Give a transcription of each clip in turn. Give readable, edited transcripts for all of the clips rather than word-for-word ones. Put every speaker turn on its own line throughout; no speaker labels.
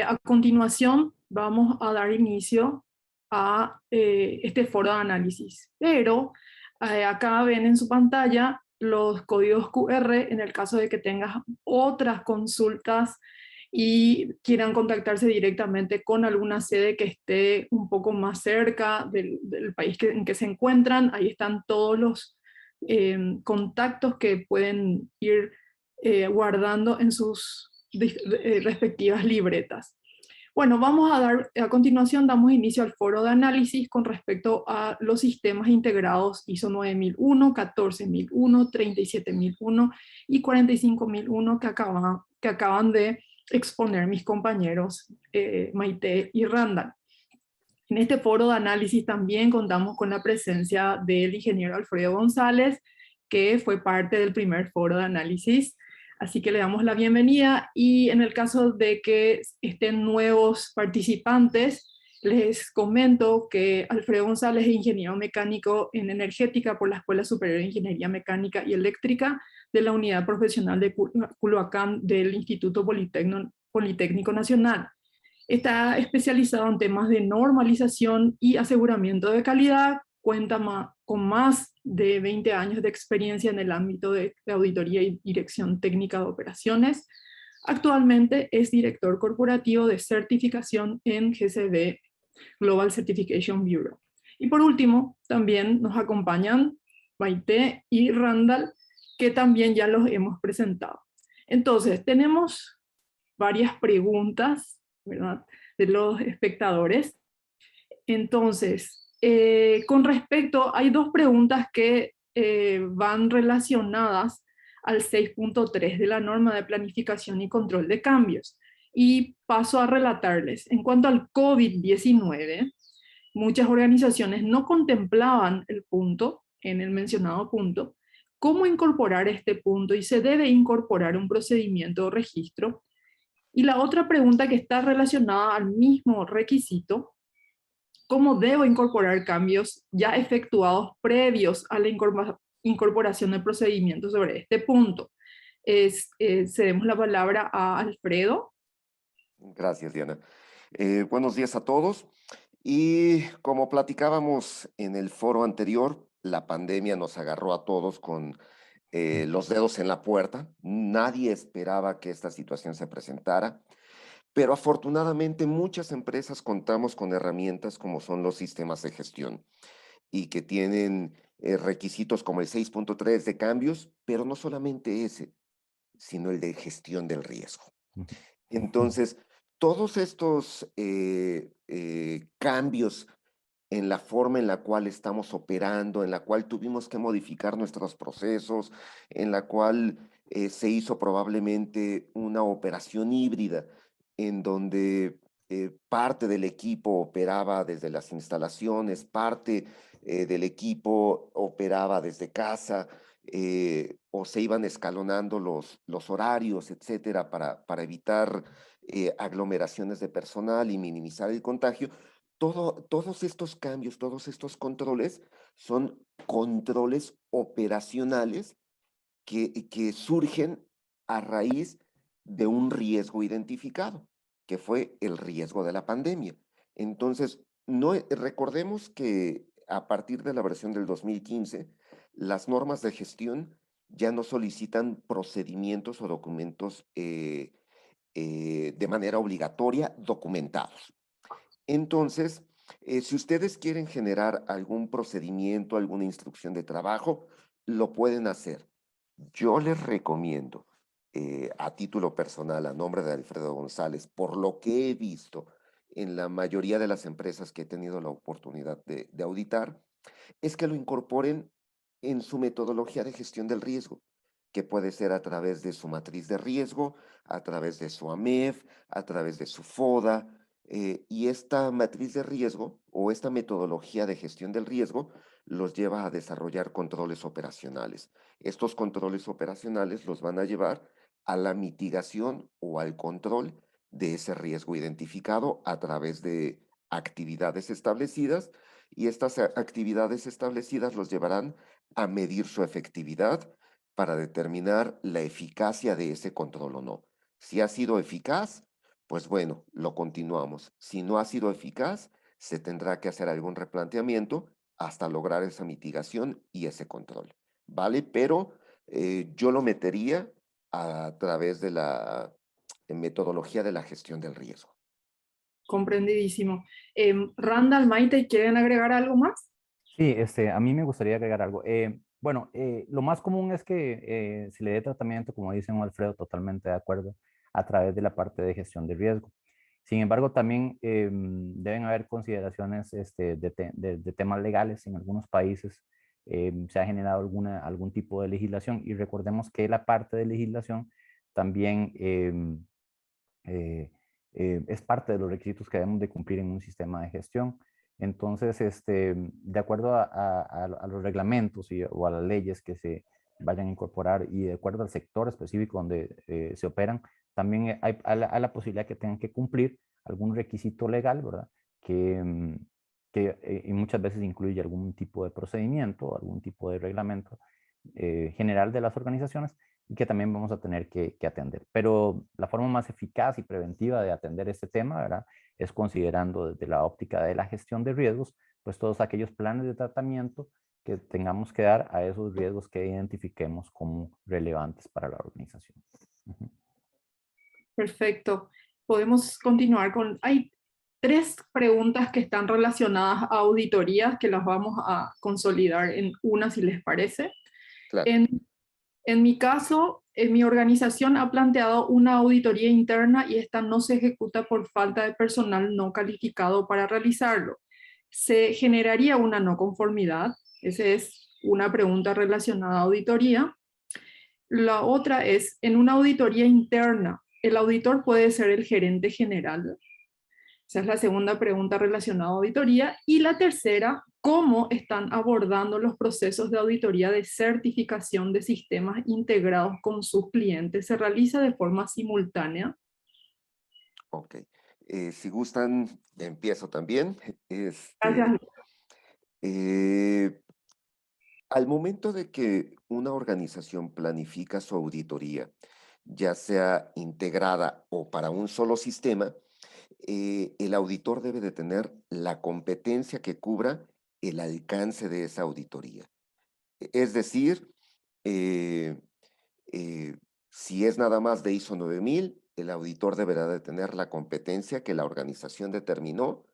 A continuación, vamos a dar inicio a este foro de análisis. Pero acá ven en su pantalla los códigos QR en el caso de que tengas otras consultas y quieran contactarse directamente con alguna sede que esté un poco más cerca del país en que se encuentran. Ahí están todos los contactos que pueden ir guardando en sus respectivas libretas. Bueno, a continuación damos inicio al foro de análisis con respecto a los sistemas integrados ISO 9001, 14001, 37001 y 45001 que acaban de exponer mis compañeros Maite y Randall. En este foro de análisis también contamos con la presencia del ingeniero Alfredo González, que fue parte del primer foro de análisis. Así que le damos la bienvenida y en el caso de que estén nuevos participantes, les comento que Alfredo González es ingeniero mecánico en energética por la Escuela Superior de Ingeniería Mecánica y Eléctrica de la Unidad Profesional de Culhuacán del Instituto Politécnico Nacional. Está especializado en temas de normalización y aseguramiento de calidad, cuenta con más de 20 años de experiencia en el ámbito de auditoría y dirección técnica de operaciones. Actualmente es director corporativo de certificación en GCB, Global Certification Bureau. Y por último, también nos acompañan Maite y Randall, que también ya los hemos presentado. Entonces, tenemos varias preguntas, ¿verdad?, de los espectadores. Entonces, con respecto, hay dos preguntas que van relacionadas al 6.3 de la norma de planificación y control de cambios. Y paso a relatarles. En cuanto al COVID-19, muchas organizaciones no contemplaban el punto, en el mencionado punto, cómo incorporar este punto y se debe incorporar un procedimiento o registro. Y la otra pregunta que está relacionada al mismo requisito: ¿cómo debo incorporar cambios ya efectuados previos a la incorporación del procedimiento sobre este punto? Cedemos la palabra a Alfredo.
Gracias, Diana. Buenos días a todos. Y como platicábamos en el foro anterior, la pandemia nos agarró a todos con los dedos en la puerta. Nadie esperaba que esta situación se presentara, pero afortunadamente muchas empresas contamos con herramientas como son los sistemas de gestión y que tienen requisitos como el 6.3 de cambios, pero no solamente ese, sino el de gestión del riesgo. Entonces, todos estos cambios en la forma en la cual estamos operando, en la cual tuvimos que modificar nuestros procesos, en la cual se hizo probablemente una operación híbrida, en donde parte del equipo operaba desde las instalaciones, parte del equipo operaba desde casa, o se iban escalonando los horarios, etcétera, para evitar aglomeraciones de personal y minimizar el contagio. Todos estos cambios, todos estos controles son controles operacionales que surgen a raíz de un riesgo identificado, que fue el riesgo de la pandemia. Entonces, recordemos que a partir de la versión del 2015, las normas de gestión ya no solicitan procedimientos o documentos de manera obligatoria documentados. Entonces, si ustedes quieren generar algún procedimiento, alguna instrucción de trabajo, lo pueden hacer. Yo les recomiendo, a título personal, a nombre de Alfredo González, por lo que he visto en la mayoría de las empresas que he tenido la oportunidad de auditar, es que lo incorporen en su metodología de gestión del riesgo, que puede ser a través de su matriz de riesgo, a través de su AMEF, a través de su FODA, y esta matriz de riesgo o esta metodología de gestión del riesgo los lleva a desarrollar controles operacionales. Estos controles operacionales los van a llevar a la mitigación o al control de ese riesgo identificado a través de actividades establecidas, y estas actividades establecidas los llevarán a medir su efectividad para determinar la eficacia de ese control o no. Si ha sido eficaz, pues bueno, lo continuamos. Si no ha sido eficaz, se tendrá que hacer algún replanteamiento hasta lograr esa mitigación y ese control, ¿vale? Pero yo lo metería a través de la metodología de la gestión del riesgo.
Comprendidísimo. Randall, Maite, ¿quieren agregar algo más?
Sí, a mí me gustaría agregar algo. Bueno, lo más común es que se le dé tratamiento, como dice don Alfredo, totalmente de acuerdo, a través de la parte de gestión de riesgo. Sin embargo, también deben haber consideraciones de temas legales. En algunos países se ha generado algún tipo de legislación y recordemos que la parte de legislación también es parte de los requisitos que debemos de cumplir en un sistema de gestión. Entonces, de acuerdo a los reglamentos o a las leyes que se vayan a incorporar y de acuerdo al sector específico donde se operan, también hay la posibilidad que tengan que cumplir algún requisito legal, ¿verdad? Que y muchas veces incluye algún tipo de procedimiento, algún tipo de reglamento general de las organizaciones y que también vamos a tener que atender. Pero la forma más eficaz y preventiva de atender este tema, ¿verdad? Es considerando desde la óptica de la gestión de riesgos, pues todos aquellos planes de tratamiento que tengamos que dar a esos riesgos que identifiquemos como relevantes para la organización. Uh-huh.
Perfecto. Podemos continuar con... Hay tres preguntas que están relacionadas a auditorías que las vamos a consolidar en una, si les parece.
Claro.
En mi caso, mi organización ha planteado una auditoría interna y esta no se ejecuta por falta de personal no calificado para realizarlo. ¿Se generaría una no conformidad? Esa es una pregunta relacionada a auditoría. La otra es, en una auditoría interna, ¿el auditor puede ser el gerente general? Esa es la segunda pregunta relacionada a auditoría. Y la tercera, ¿cómo están abordando los procesos de auditoría de certificación de sistemas integrados con sus clientes? ¿Se realiza de forma simultánea?
Ok. Si gustan, empiezo también.
Gracias.
Eh, Al momento de que una organización planifica su auditoría, ya sea integrada o para un solo sistema, el auditor debe de tener la competencia que cubra el alcance de esa auditoría. Es decir, eh, eh, si es nada más de ISO 9000, el auditor deberá de tener la competencia que la organización determinó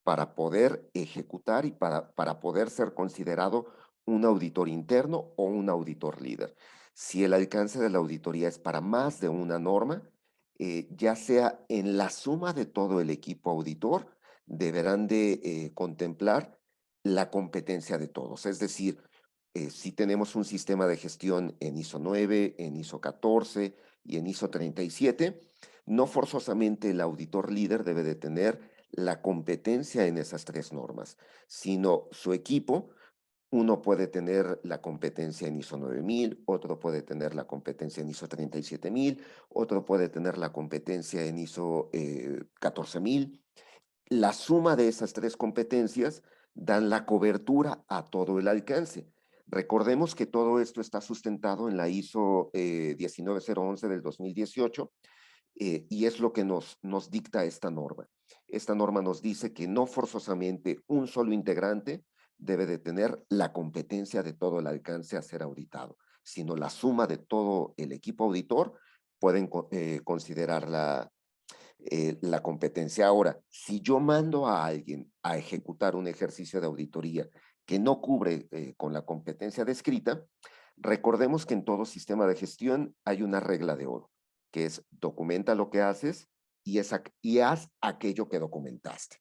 para poder ejecutar y para poder ser considerado un auditor interno o un auditor líder. Si el alcance de la auditoría es para más de una norma, ya sea en la suma de todo el equipo auditor, deberán de contemplar la competencia de todos. Es decir, si tenemos un sistema de gestión en ISO 9, en ISO 14 y en ISO 37, no forzosamente el auditor líder debe de tener la competencia en esas tres normas, sino su equipo. Uno puede tener la competencia en ISO 9000, otro puede tener la competencia en ISO 37000, otro puede tener la competencia en ISO 14000. La suma de esas tres competencias dan la cobertura a todo el alcance. Recordemos que todo esto está sustentado en la ISO 19011 del 2018 y es lo que nos dicta esta norma. Esta norma nos dice que no forzosamente un solo integrante debe de tener la competencia de todo el alcance a ser auditado, sino la suma de todo el equipo auditor pueden considerar la competencia. Ahora, si yo mando a alguien a ejecutar un ejercicio de auditoría que no cubre con la competencia descrita, recordemos que en todo sistema de gestión hay una regla de oro, que es documenta lo que haces y haz aquello que documentaste.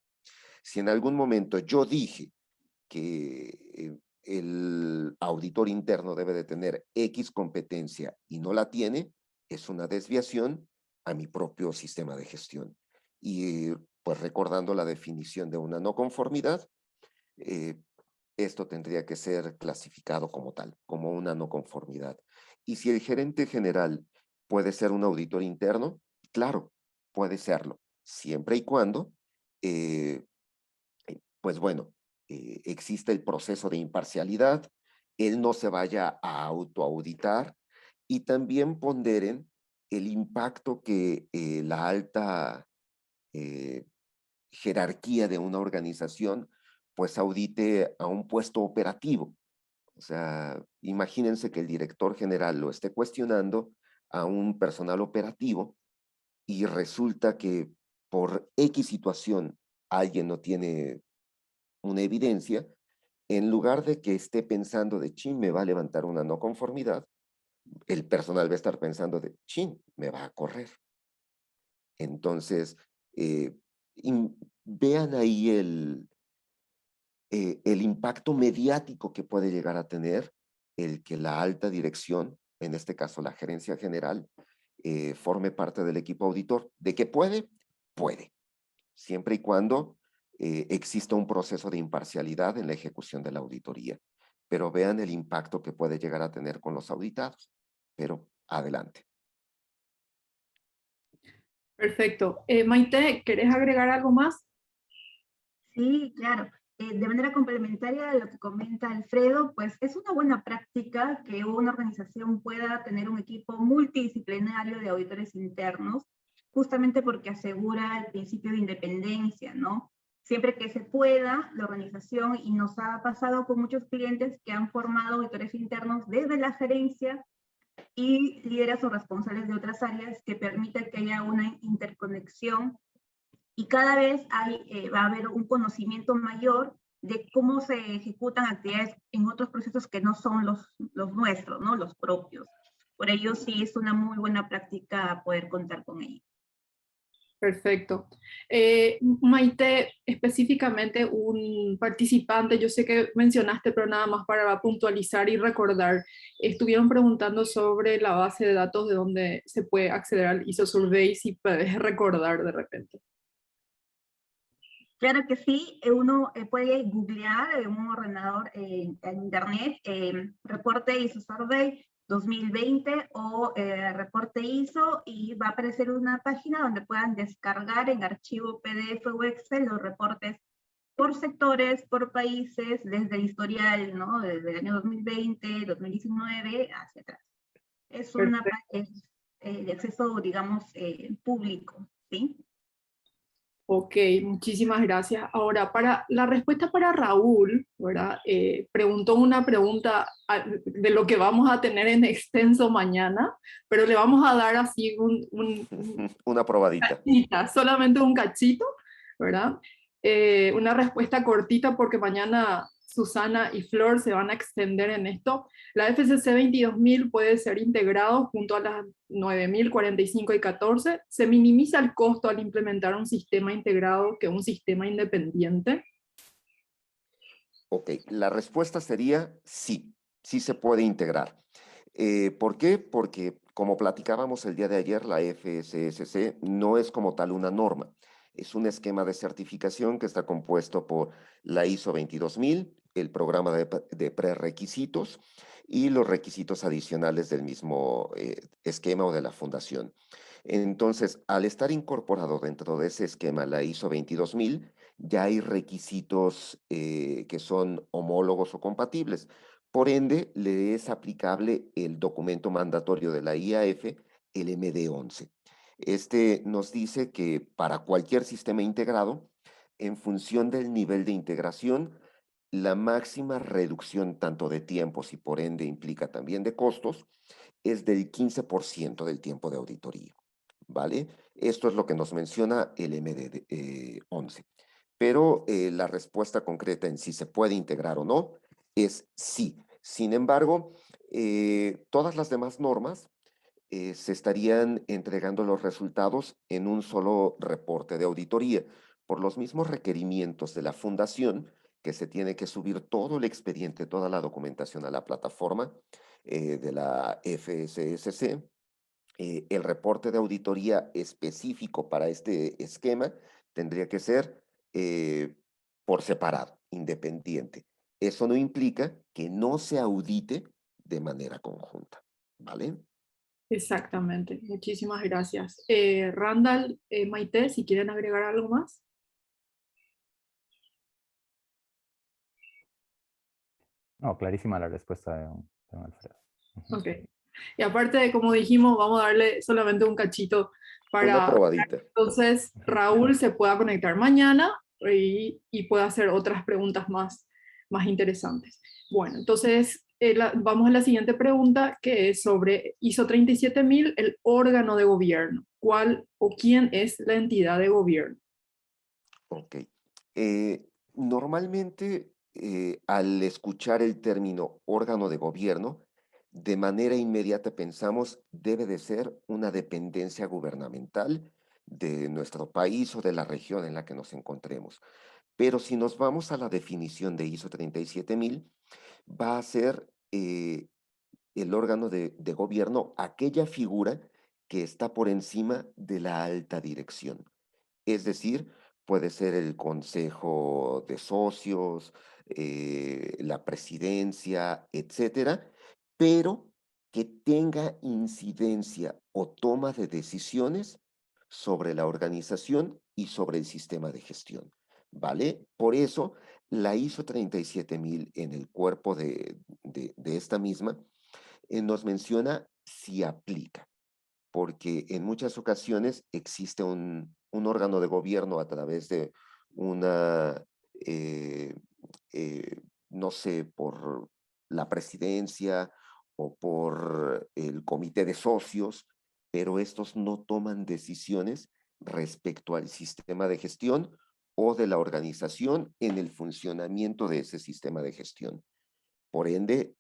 Si en algún momento yo dije que el auditor interno debe de tener X competencia y no la tiene, es una desviación a mi propio sistema de gestión. Y pues recordando la definición de una no conformidad, eh, esto tendría que ser clasificado como tal, como una no conformidad. Y si el gerente general puede ser un auditor interno, claro, puede serlo, siempre y cuando, pues bueno, existe el proceso de imparcialidad, él no se vaya a autoauditar y también ponderen el impacto que la alta jerarquía de una organización, pues audite a un puesto operativo. O sea, imagínense que el director general lo esté cuestionando a un personal operativo y resulta que por X situación alguien no tiene una evidencia, en lugar de que esté pensando de, chin, me va a levantar una no conformidad, el personal va a estar pensando de, chin, me va a correr. Entonces, vean ahí el impacto mediático que puede llegar a tener el que la alta dirección, en este caso la gerencia general, forme parte del equipo auditor. ¿De qué puede? Puede, siempre y cuando exista un proceso de imparcialidad en la ejecución de la auditoría. Pero vean el impacto que puede llegar a tener con los auditados. Pero adelante.
Perfecto. Maite, ¿querés agregar algo más?
Sí, claro. De manera complementaria a lo que comenta Alfredo, pues es una buena práctica que una organización pueda tener un equipo multidisciplinario de auditores internos, justamente porque asegura el principio de independencia, ¿no? Siempre que se pueda, la organización, y nos ha pasado con muchos clientes que han formado auditores internos desde la gerencia y líderes o responsables de otras áreas que permita que haya una interconexión y cada vez va a haber un conocimiento mayor de cómo se ejecutan actividades en otros procesos que no son los nuestros, ¿no? Los propios. Por ello sí es una muy buena práctica poder contar con ella.
Perfecto. Maite, específicamente un participante, yo sé que mencionaste, pero nada más para puntualizar y recordar, estuvieron preguntando sobre la base de datos de donde se puede acceder al ISO Survey, si puedes recordar de repente.
Claro que sí, uno puede googlear en un ordenador en internet, reporte ISO Survey 2020 o reporte ISO, y va a aparecer una página donde puedan descargar en archivo PDF o Excel los reportes por sectores, por países, desde el historial, ¿no? Desde el año 2020, 2019, hacia atrás. Es de acceso, digamos, público, ¿sí?
Ok, muchísimas gracias. Ahora, para la respuesta para Raúl, ¿verdad? Preguntó una pregunta de lo que vamos a tener en extenso mañana, pero le vamos a dar así
una probadita.
Cachita, solamente un cachito, ¿verdad? Una respuesta cortita porque mañana Susana y Flor se van a extender en esto. La FCC 22.000 puede ser integrado junto a las 9.045 y 14. Se minimiza el costo al implementar un sistema integrado que un sistema independiente.
Ok, la respuesta sería sí, sí se puede integrar. ¿Por qué? Porque como platicábamos el día de ayer, la FSSC no es como tal una norma. Es un esquema de certificación que está compuesto por la ISO 22000, el programa de prerequisitos y los requisitos adicionales del mismo esquema o de la fundación. Entonces, al estar incorporado dentro de ese esquema la ISO 22000, ya hay requisitos que son homólogos o compatibles. Por ende, le es aplicable el documento mandatorio de la IAF, el MD11. Este nos dice que para cualquier sistema integrado, en función del nivel de integración, la máxima reducción tanto de tiempos y por ende implica también de costos, es del 15% del tiempo de auditoría, ¿vale? Esto es lo que nos menciona el MD11. Pero la respuesta concreta en si se puede integrar o no es sí. Sin embargo, todas las demás normas se estarían entregando los resultados en un solo reporte de auditoría por los mismos requerimientos de la fundación, que se tiene que subir todo el expediente, toda la documentación a la plataforma de la FSSC. El reporte de auditoría específico para este esquema tendría que ser por separado, independiente. Eso no implica que no se audite de manera conjunta, ¿vale?
Exactamente, muchísimas gracias. Randall, Maite, si quieren agregar algo más.
No, clarísima la respuesta de don Alfredo.
Ok, Y aparte de, como dijimos, vamos a darle solamente un cachito
Una
para
probadita.
entonces Raúl se pueda conectar mañana y pueda hacer otras preguntas más interesantes. Bueno, entonces vamos a la siguiente pregunta, que es sobre ISO 37000, el órgano de gobierno. ¿Cuál o quién es la entidad de gobierno?
Ok. Normalmente, al escuchar el término órgano de gobierno, de manera inmediata pensamos debe de ser una dependencia gubernamental de nuestro país o de la región en la que nos encontremos. Pero si nos vamos a la definición de ISO 37000, va a ser el órgano de gobierno aquella figura que está por encima de la alta dirección. Es decir, puede ser el consejo de socios, la presidencia, etcétera, pero que tenga incidencia o toma de decisiones sobre la organización y sobre el sistema de gestión, ¿vale? Por eso, la ISO 37000 en el cuerpo de esta misma nos menciona si aplica, porque en muchas ocasiones existe un órgano de gobierno a través de una, eh, no sé, por la presidencia o por el comité de socios, pero estos no toman decisiones respecto al sistema de gestión o de la organización en el funcionamiento de ese sistema de gestión. Por ende,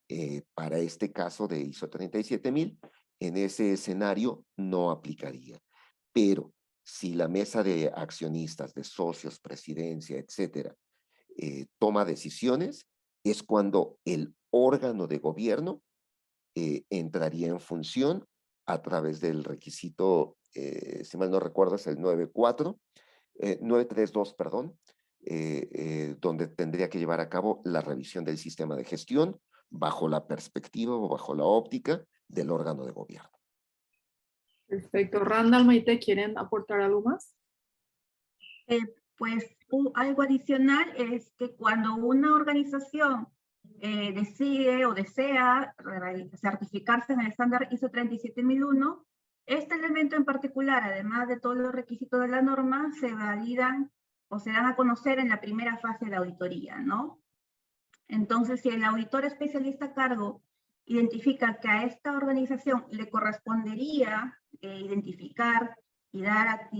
para este caso de ISO 37000, en ese escenario no aplicaría. Pero si la mesa de accionistas, de socios, presidencia, etcétera, toma decisiones, es cuando el órgano de gobierno entraría en función a través del requisito, si mal no recuerdo, es el 932, perdón, donde tendría que llevar a cabo la revisión del sistema de gestión bajo la perspectiva o bajo la óptica del órgano de gobierno.
Perfecto. Randall, Maite, ¿quieren aportar algo más?
Pues algo adicional es que cuando una organización decide o desea certificarse en el estándar ISO 37001, este elemento en particular, además de todos los requisitos de la norma, se validan o se dan a conocer en la primera fase de auditoría, ¿no? Entonces, si el auditor especialista a cargo identifica que a esta organización le correspondería identificar y dar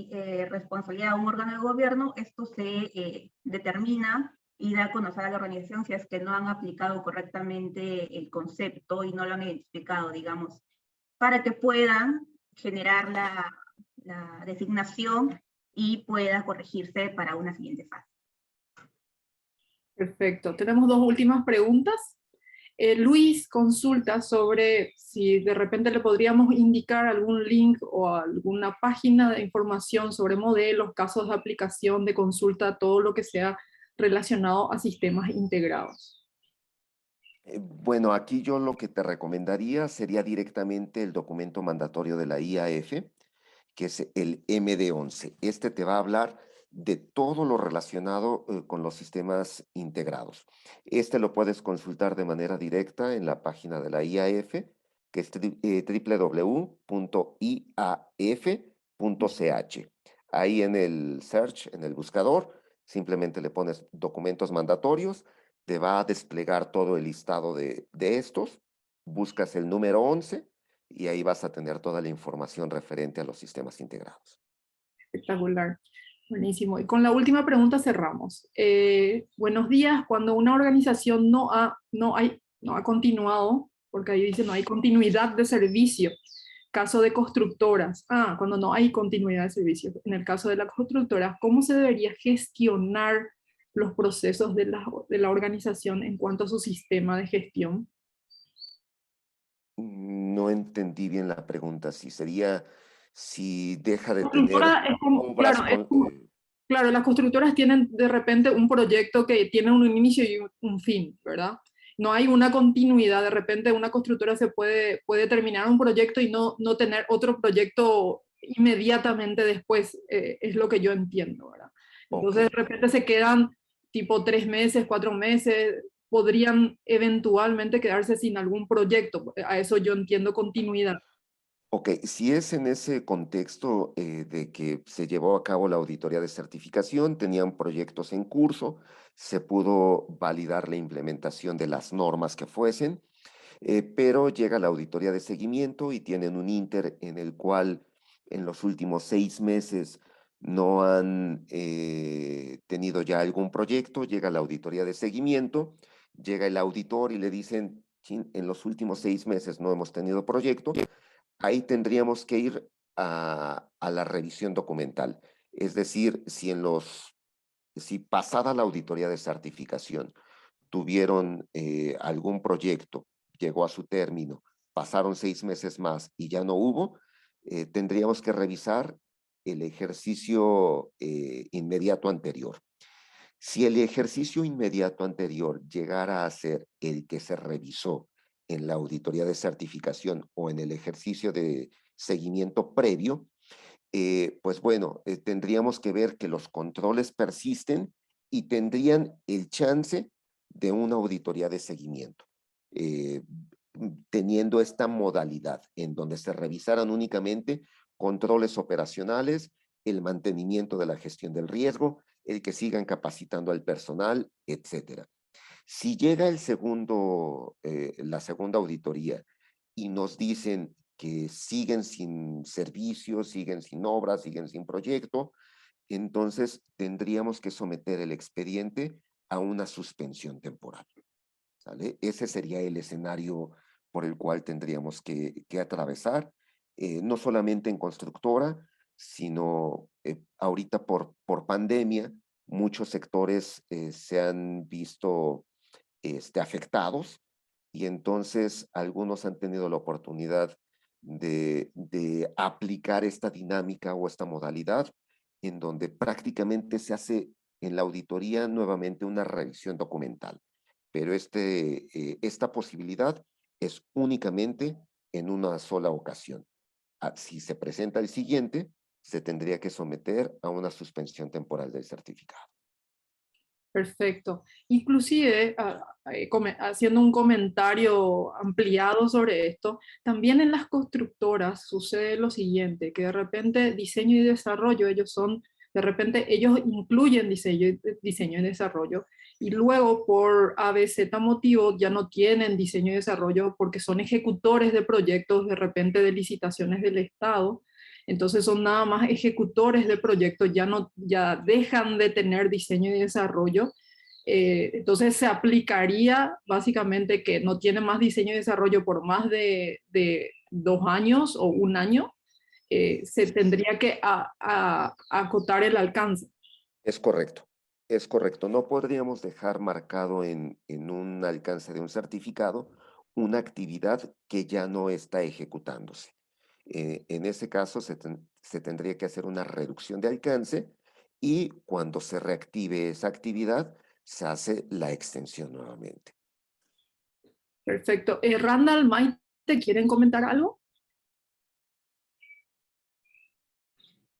responsabilidad a un órgano de gobierno, esto se determina y da a conocer a la organización si es que no han aplicado correctamente el concepto y no lo han identificado, digamos, para que puedan generar la designación y pueda corregirse para una siguiente fase.
Perfecto. Tenemos dos últimas preguntas. Luis consulta sobre si de repente le podríamos indicar algún link o alguna página de información sobre modelos, casos de aplicación, de consulta, todo lo que sea relacionado a sistemas integrados.
Bueno, aquí yo lo que te recomendaría sería directamente el documento mandatorio de la IAF, que es el MD11. Este te va a hablar de todo lo relacionado con los sistemas integrados. Este lo puedes consultar de manera directa en la página de la IAF, que es www.iaf.ch. Ahí en el search, en el buscador, simplemente le pones documentos mandatorios, te va a desplegar todo el listado de estos, buscas el número 11 y ahí vas a tener toda la información referente a los sistemas integrados.
Espectacular. Buenísimo. Y con la última pregunta cerramos. Buenos días. Cuando una organización no ha continuado, porque ahí dice no hay continuidad de servicio, caso de constructoras, cuando no hay continuidad de servicio, en el caso de las constructoras, ¿cómo se debería gestionar los procesos de la organización en cuanto a su sistema de gestión?
No entendí bien la pregunta. Si sería, si deja de
Constructora
tener
es como,
obras
claro, las constructoras tienen de repente un proyecto que tiene un inicio y un fin, ¿verdad? No hay una continuidad, de repente una constructora se puede terminar un proyecto y no tener otro proyecto inmediatamente después, es lo que yo entiendo, ¿verdad? Entonces de repente se quedan tipo 3 meses, 4 meses, podrían eventualmente quedarse sin algún proyecto. A eso yo entiendo continuidad.
Ok, si es en ese contexto de que se llevó a cabo la auditoría de certificación, tenían proyectos en curso, se pudo validar la implementación de las normas que fuesen, pero llega la auditoría de seguimiento y tienen un ínter en el cual en los últimos 6 meses no han tenido ya algún proyecto, llega la auditoría de seguimiento, llega el auditor y le dicen, "Chin, en los últimos 6 meses no hemos tenido proyecto", ahí tendríamos que ir a la revisión documental. Es decir, si pasada la auditoría de certificación tuvieron algún proyecto, llegó a su término, pasaron 6 meses más y ya no hubo, tendríamos que revisar el ejercicio inmediato anterior. Si el ejercicio inmediato anterior llegara a ser el que se revisó en la auditoría de certificación o en el ejercicio de seguimiento previo, pues bueno, tendríamos que ver que los controles persisten y tendrían el chance de una auditoría de seguimiento, teniendo esta modalidad en donde se revisaran únicamente controles operacionales, el mantenimiento de la gestión del riesgo, el que sigan capacitando al personal, etcétera. Si llega la segunda auditoría y nos dicen que siguen sin servicios, siguen sin obras, siguen sin proyecto, entonces tendríamos que someter el expediente a una suspensión temporal, ¿sale? Ese sería el escenario por el cual tendríamos que atravesar, no solamente en constructora, sino ahorita por pandemia, muchos sectores se han visto afectados y entonces algunos han tenido la oportunidad de aplicar esta dinámica o esta modalidad en donde prácticamente se hace en la auditoría nuevamente una revisión documental. Pero esta posibilidad es únicamente en una sola ocasión. Si se presenta el siguiente, se tendría que someter a una suspensión temporal del certificado.
Perfecto. Inclusive, haciendo un comentario ampliado sobre esto, también en las constructoras sucede lo siguiente, que de repente diseño y desarrollo, de repente ellos incluyen diseño y desarrollo, y luego por ABC motivo ya no tienen diseño y desarrollo porque son ejecutores de proyectos de repente de licitaciones del Estado. Entonces son nada más ejecutores de proyectos, ya dejan de tener diseño y desarrollo. Entonces se aplicaría básicamente que no tiene más diseño y desarrollo por más de 2 años o 1 año, se tendría que acotar el alcance.
Es correcto, es correcto. No podríamos dejar marcado en un alcance de un certificado una actividad que ya no está ejecutándose. En ese caso se tendría que hacer una reducción de alcance y cuando se reactive esa actividad se hace la extensión nuevamente.
Perfecto. Randall, Maite, ¿quieren comentar algo?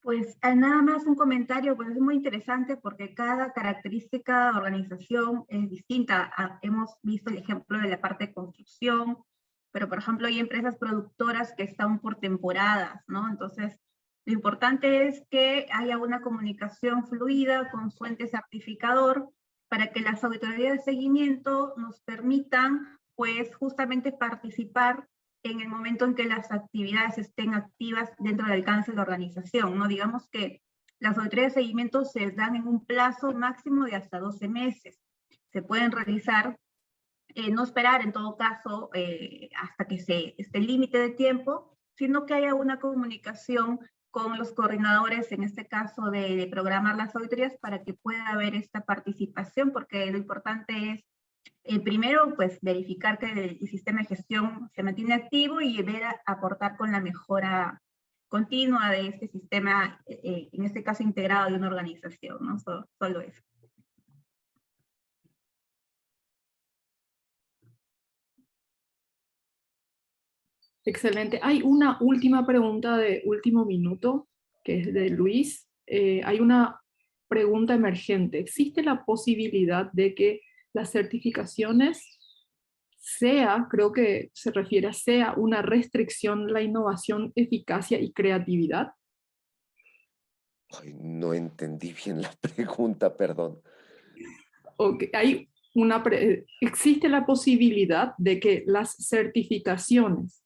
Pues nada más un comentario, pues es muy interesante porque cada característica de organización es distinta. Hemos visto el ejemplo de la parte de construcción, pero por ejemplo hay empresas productoras que están por temporadas, ¿no? Entonces, lo importante es que haya una comunicación fluida con su ente certificador para que las auditorías de seguimiento nos permitan, pues, justamente participar en el momento en que las actividades estén activas dentro del alcance de la organización, ¿no? Digamos que las auditorías de seguimiento se dan en un plazo máximo de hasta 12 meses. Se pueden realizar, no esperar en todo caso hasta que esté el límite de tiempo, sino que haya una comunicación con los coordinadores, en este caso de programar las auditorías, para que pueda haber esta participación, porque lo importante es primero, pues verificar que el sistema de gestión se mantiene activo y ver aportar con la mejora continua de este sistema, en este caso integrado de una organización, ¿no? Solo eso.
Excelente. Hay una última pregunta de último minuto, que es de Luis. Hay una pregunta emergente. ¿Existe la posibilidad de que las certificaciones sea, creo que se refiere a sea una restricción la innovación, eficacia y creatividad.
Ay, no entendí bien la pregunta, perdón.
O que existe la posibilidad de que las certificaciones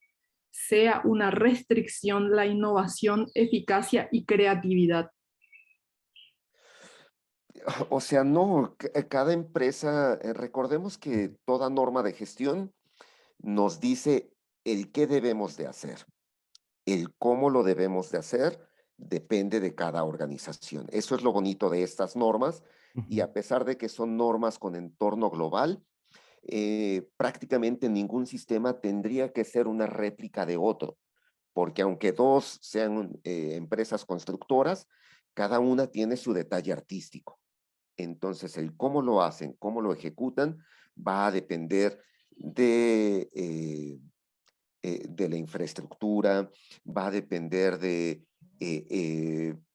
sea una restricción la innovación, eficacia y creatividad.
O sea, no, cada empresa, recordemos que toda norma de gestión nos dice el qué debemos de hacer. El cómo lo debemos de hacer depende de cada organización. Eso es lo bonito de estas normas, y a pesar de que son normas con entorno global, prácticamente ningún sistema tendría que ser una réplica de otro, porque aunque dos sean empresas constructoras, cada una tiene su detalle artístico. Entonces, el cómo lo hacen, cómo lo ejecutan, va a depender de la infraestructura, va a depender de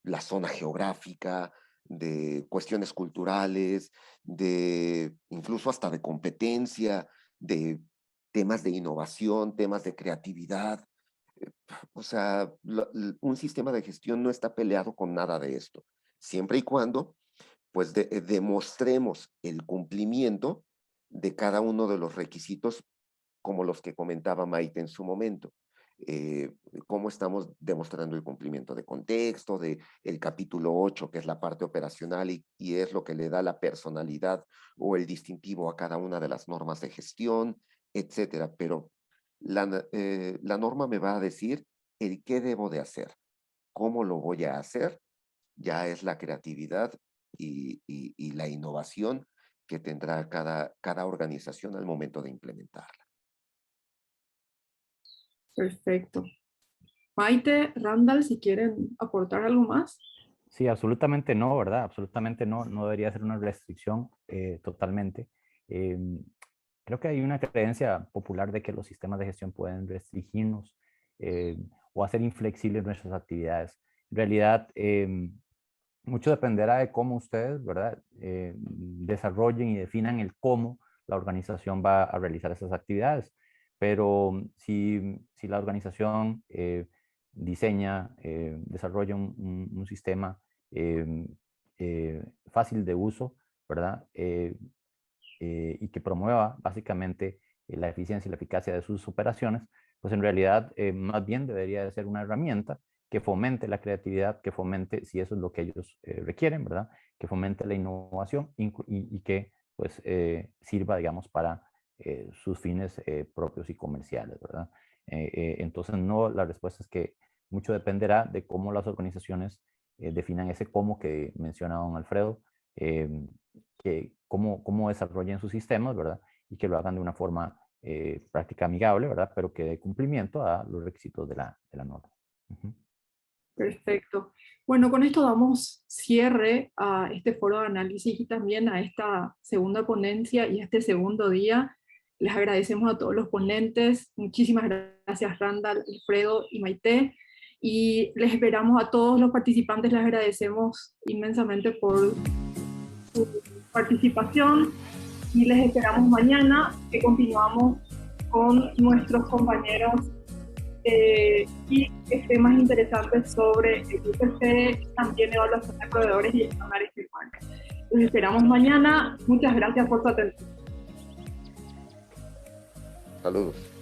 la zona geográfica, de cuestiones culturales, de incluso hasta de competencia, de temas de innovación, temas de creatividad. O sea, un sistema de gestión no está peleado con nada de esto, siempre y cuando pues demostremos el cumplimiento de cada uno de los requisitos, como los que comentaba Maite en su momento. Cómo estamos demostrando el cumplimiento de contexto, de el capítulo 8, que es la parte operacional y es lo que le da la personalidad o el distintivo a cada una de las normas de gestión, etcétera. Pero la norma me va a decir el qué debo de hacer, cómo lo voy a hacer, ya es la creatividad y la innovación que tendrá cada organización al momento de implementarla.
Perfecto. Maite, Randall, si quieren aportar algo más.
Sí, absolutamente no, ¿verdad? Absolutamente no, no debería ser una restricción totalmente. Creo que hay una creencia popular de que los sistemas de gestión pueden restringirnos o hacer inflexibles nuestras actividades. En realidad, mucho dependerá de cómo ustedes, ¿verdad? Desarrollen y definan el cómo la organización va a realizar esas actividades. Pero si la organización diseña, desarrolla un sistema fácil de uso, ¿verdad? Y que promueva básicamente la eficiencia y la eficacia de sus operaciones, pues en realidad más bien debería de ser una herramienta que fomente la creatividad, que fomente, si eso es lo que ellos requieren, ¿verdad? Que fomente la innovación y que pues sirva, digamos, para sus fines propios y comerciales, ¿verdad? Entonces, no, la respuesta es que mucho dependerá de cómo las organizaciones definan ese cómo que menciona don Alfredo, que cómo desarrollen sus sistemas, ¿verdad? Y que lo hagan de una forma práctica amigable, ¿verdad? Pero que dé cumplimiento a los requisitos de la norma.
Perfecto. Bueno, con esto damos cierre a este foro de análisis y también a esta segunda ponencia y a este segundo día. Les agradecemos a todos los ponentes. Muchísimas gracias, Randall, Alfredo y Maite. Y les esperamos a todos los participantes. Les agradecemos inmensamente por su participación y les esperamos mañana, que continuamos con nuestros compañeros y temas interesantes sobre el UPC, también evaluación de proveedores y estándares firmantes. Los esperamos mañana. Muchas gracias por su atención.
Saludos.